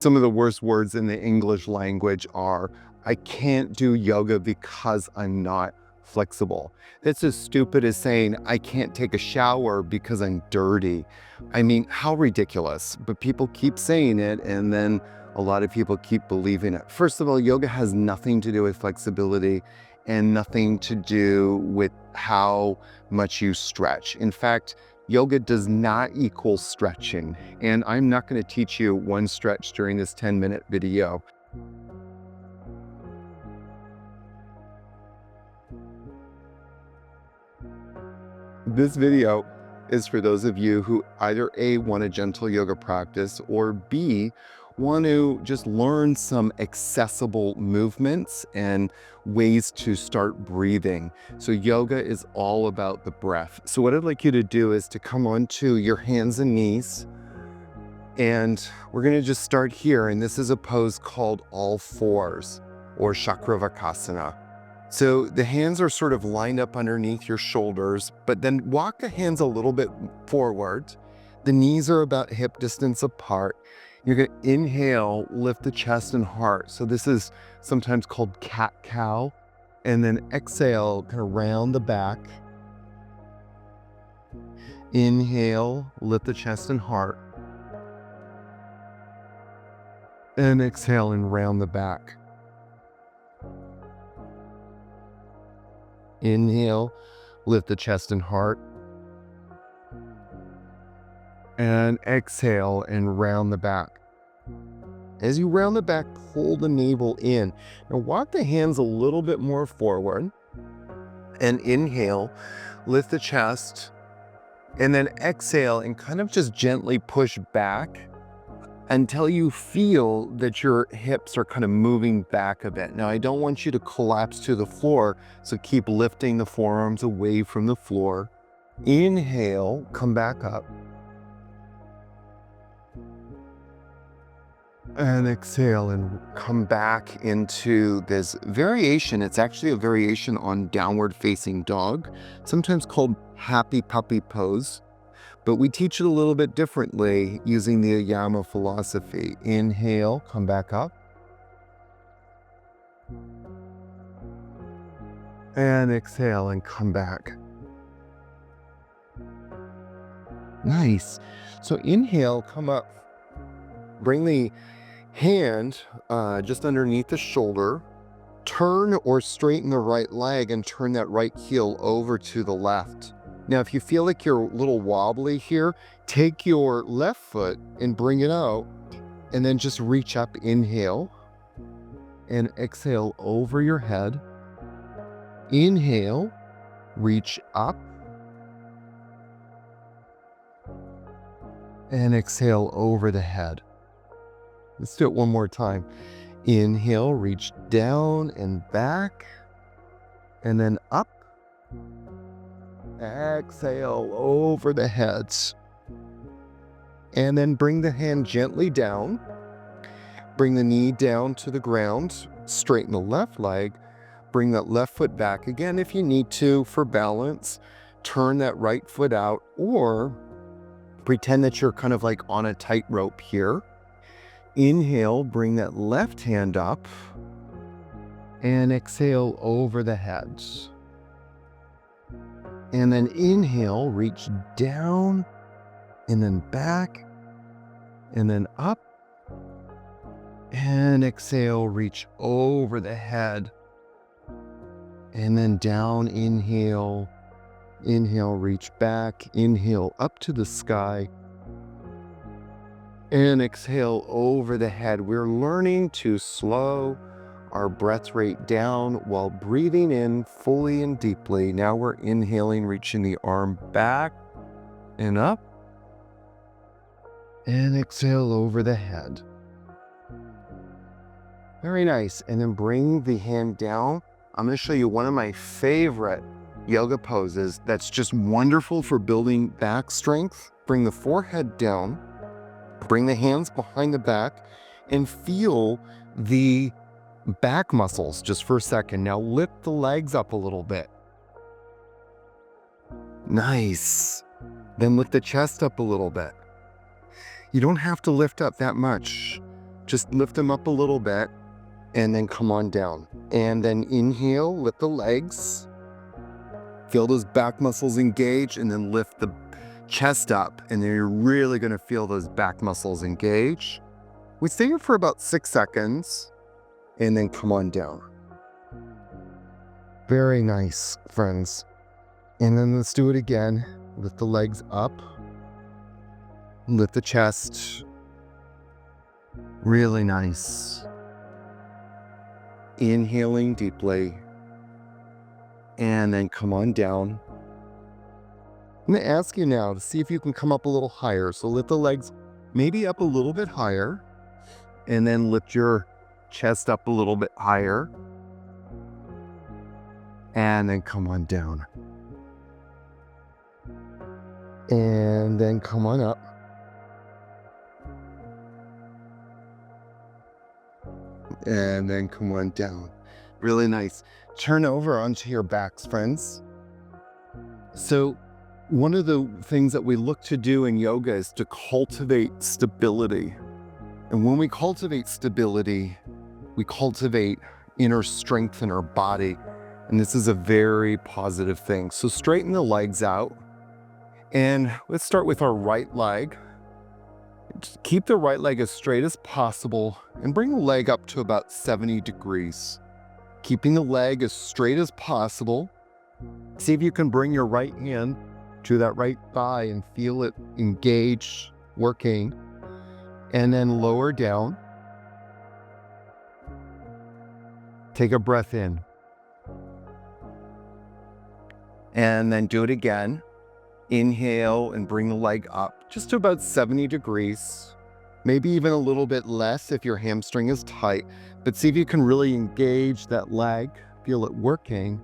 Some of the worst words in the English language are, I can't do yoga because I'm not flexible. It's as stupid as saying, I can't take a shower because I'm dirty. I mean, how ridiculous. But people keep saying it, and then a lot of people keep believing it. First of all, yoga has nothing to do with flexibility and nothing to do with how much you stretch. In fact, yoga does not equal stretching, and I'm not going to teach you one stretch during this 10-minute video. This video is for those of you who either A, want a gentle yoga practice, or B, want to just learn some accessible movements and ways to start breathing. So yoga is all about the breath. So what I'd like you to do is to come onto your hands and knees, and we're going to just start here. And this is a pose called all fours or Chakravakasana. So the hands are sort of lined up underneath your shoulders, but then walk the hands a little bit forward. The knees are about hip distance apart. You're going to inhale, lift the chest and heart. So this is sometimes called cat-cow. And then exhale, kind of round the back. Inhale, lift the chest and heart. And exhale and round the back. Inhale, lift the chest and heart. And exhale and round the back. As you round the back, pull the navel in. Now walk the hands a little bit more forward. And inhale, lift the chest. And then exhale and kind of just gently push back until you feel that your hips are kind of moving back a bit. Now, I don't want you to collapse to the floor, so keep lifting the forearms away from the floor. Inhale, come back up. And exhale and come back into this variation. It's actually a variation on downward facing dog, sometimes called happy puppy pose. But we teach it a little bit differently using the AYAMA philosophy. Inhale, come back up. And exhale and come back. Nice. So inhale, come up. Bring the hand just underneath the shoulder. Turn or straighten the right leg and turn that right heel over to the left. Now, if you feel like you're a little wobbly here, take your left foot and bring it out, and then just reach up, inhale, and exhale over your head. Inhale, reach up, and exhale over the head. Let's do it one more time. Inhale, reach down and back, and then up. Exhale over the head. And then bring the hand gently down. Bring the knee down to the ground. Straighten the left leg. Bring that left foot back again if you need to for balance. Turn that right foot out, or pretend that you're kind of like on a tightrope here. Inhale, bring that left hand up. And exhale over the head. And then inhale, reach down, and then back, and then up. And exhale, reach over the head. And then down, inhale, inhale, reach back, inhale up to the sky. And exhale over the head. We're learning to slow our breath rate down while breathing in fully and deeply. Now we're inhaling, reaching the arm back and up. And exhale over the head. Very nice. And then bring the hand down. I'm going to show you one of my favorite yoga poses that's just wonderful for building back strength. Bring the forehead down. Bring the hands behind the back and feel the back muscles just for a second. Now lift the legs up a little bit. Nice. Then lift the chest up a little bit. You don't have to lift up that much. Just lift them up a little bit and then come on down. And then inhale, lift the legs. Feel those back muscles engage, and then lift the chest up. And then you're really going to feel those back muscles engage. We stay here for about 6 seconds and then come on down. Very nice, friends. And then let's do it again. Lift the legs up. Lift the chest. Really nice. Inhaling deeply. And then come on down. I'm going to ask you now to see if you can come up a little higher. So lift the legs maybe up a little bit higher. And then lift your chest up a little bit higher. And then come on down. And then come on up. And then come on down. Really nice. Turn over onto your backs, friends. So one of the things that we look to do in yoga is to cultivate stability. And when we cultivate stability, we cultivate inner strength in our body. And this is a very positive thing. So straighten the legs out. And let's start with our right leg. Just keep the right leg as straight as possible and bring the leg up to about 70 degrees. Keeping the leg as straight as possible. See if you can bring your right hand to that right thigh and feel it engage, working. And then lower down. Take a breath in. And then do it again. Inhale and bring the leg up just to about 70 degrees. Maybe even a little bit less if your hamstring is tight. But see if you can really engage that leg, feel it working,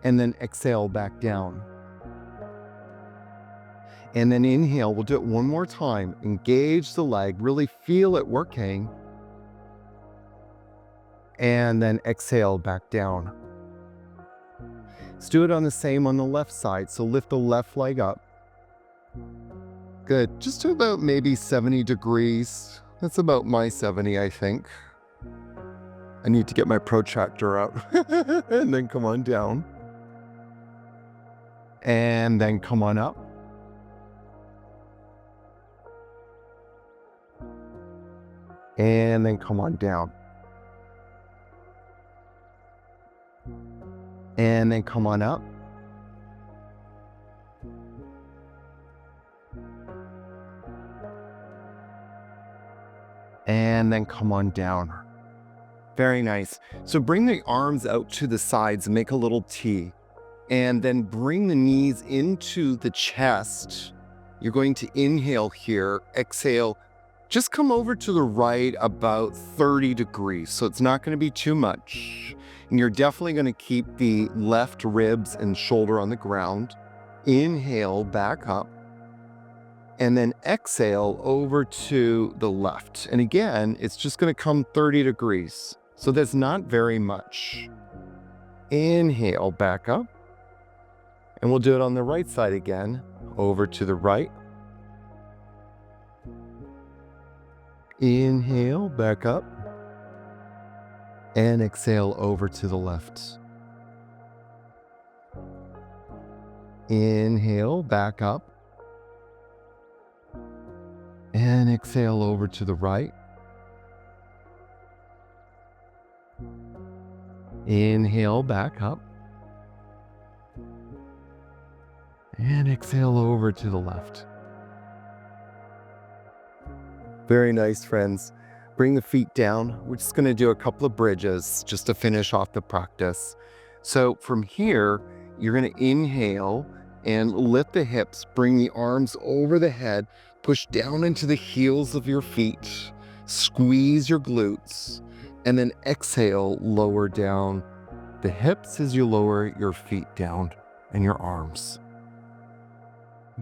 and then exhale back down. And then inhale, we'll do it one more time. Engage the leg, really feel it working. And then exhale back down. Let's do it on the left side. So lift the left leg up. Good, just to about maybe 70 degrees. That's about my 70, I think. I need to get my protractor out. And then come on down. And then come on up. And then come on down. And then come on up. And then come on down. Very nice. So bring the arms out to the sides, make a little T. And then bring the knees into the chest. You're going to inhale here, exhale. Just come over to the right about 30 degrees. So it's not going to be too much. And you're definitely going to keep the left ribs and shoulder on the ground. Inhale back up. And then exhale over to the left. And again, it's just going to come 30 degrees. So that's not very much. Inhale back up. And we'll do it on the right side again. Over to the right. Inhale back up. And exhale over to the left. Inhale back up. And exhale over to the right. Inhale back up. And exhale over to the left. Very nice, friends. Bring the feet down. We're just going to do a couple of bridges just to finish off the practice. So from here, you're going to inhale and lift the hips. Bring the arms over the head. Push down into the heels of your feet. Squeeze your glutes. And then exhale, lower down the hips as you lower your feet down and your arms.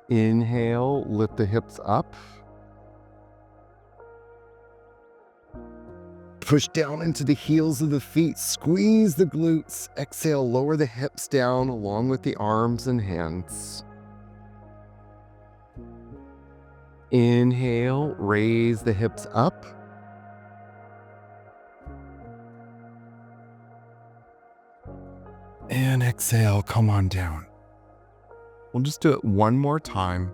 Inhale, lift the hips up. Push down into the heels of the feet. Squeeze the glutes. Exhale, lower the hips down along with the arms and hands. Inhale, raise the hips up. And exhale, come on down. We'll just do it one more time.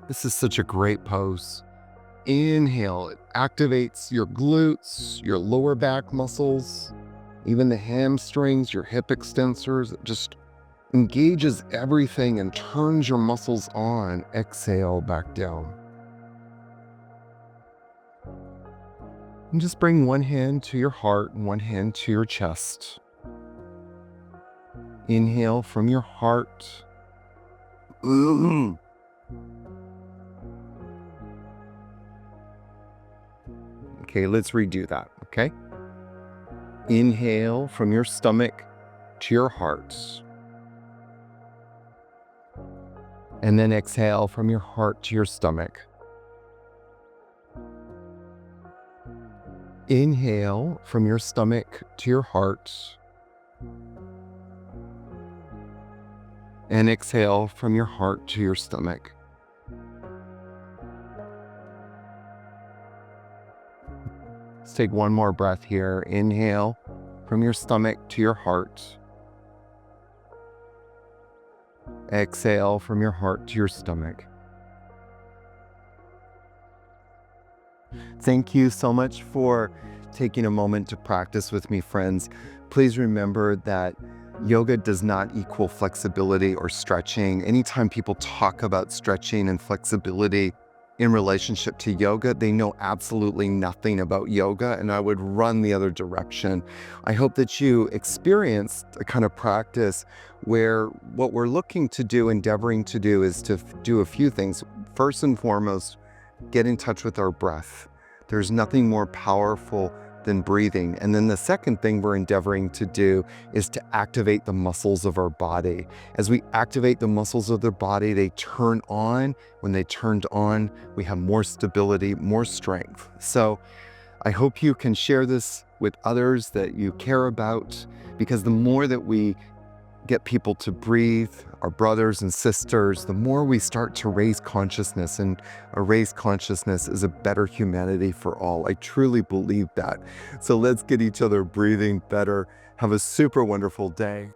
This is such a great pose. Inhale, it activates your glutes, your lower back muscles, even the hamstrings, your hip extensors. It just engages everything and turns your muscles on. Exhale, back down. And just bring one hand to your heart and one hand to your chest. Inhale from your heart. Okay, let's redo that, okay? Inhale from your stomach to your heart. And then exhale from your heart to your stomach. Inhale from your stomach to your heart. And exhale from your heart to your stomach. Let's take one more breath here. Inhale from your stomach to your heart. Exhale from your heart to your stomach. Thank you so much for taking a moment to practice with me, friends. Please remember that yoga does not equal flexibility or stretching. Anytime people talk about stretching and flexibility in relationship to yoga, they know absolutely nothing about yoga, and I would run the other direction. I hope that you experienced a kind of practice where what we're looking to do, endeavoring to do, is to do a few things. First and foremost, get in touch with our breath. There's nothing more powerful than breathing. And then the second thing we're endeavoring to do is to activate the muscles of our body. As we activate the muscles of the body, they turn on. When they turned on, we have more stability, more strength. So I hope you can share this with others that you care about, because the more that we get people to breathe, our brothers and sisters, the more we start to raise consciousness, and a raised consciousness is a better humanity for all. I truly believe that. So let's get each other breathing better. Have a super wonderful day.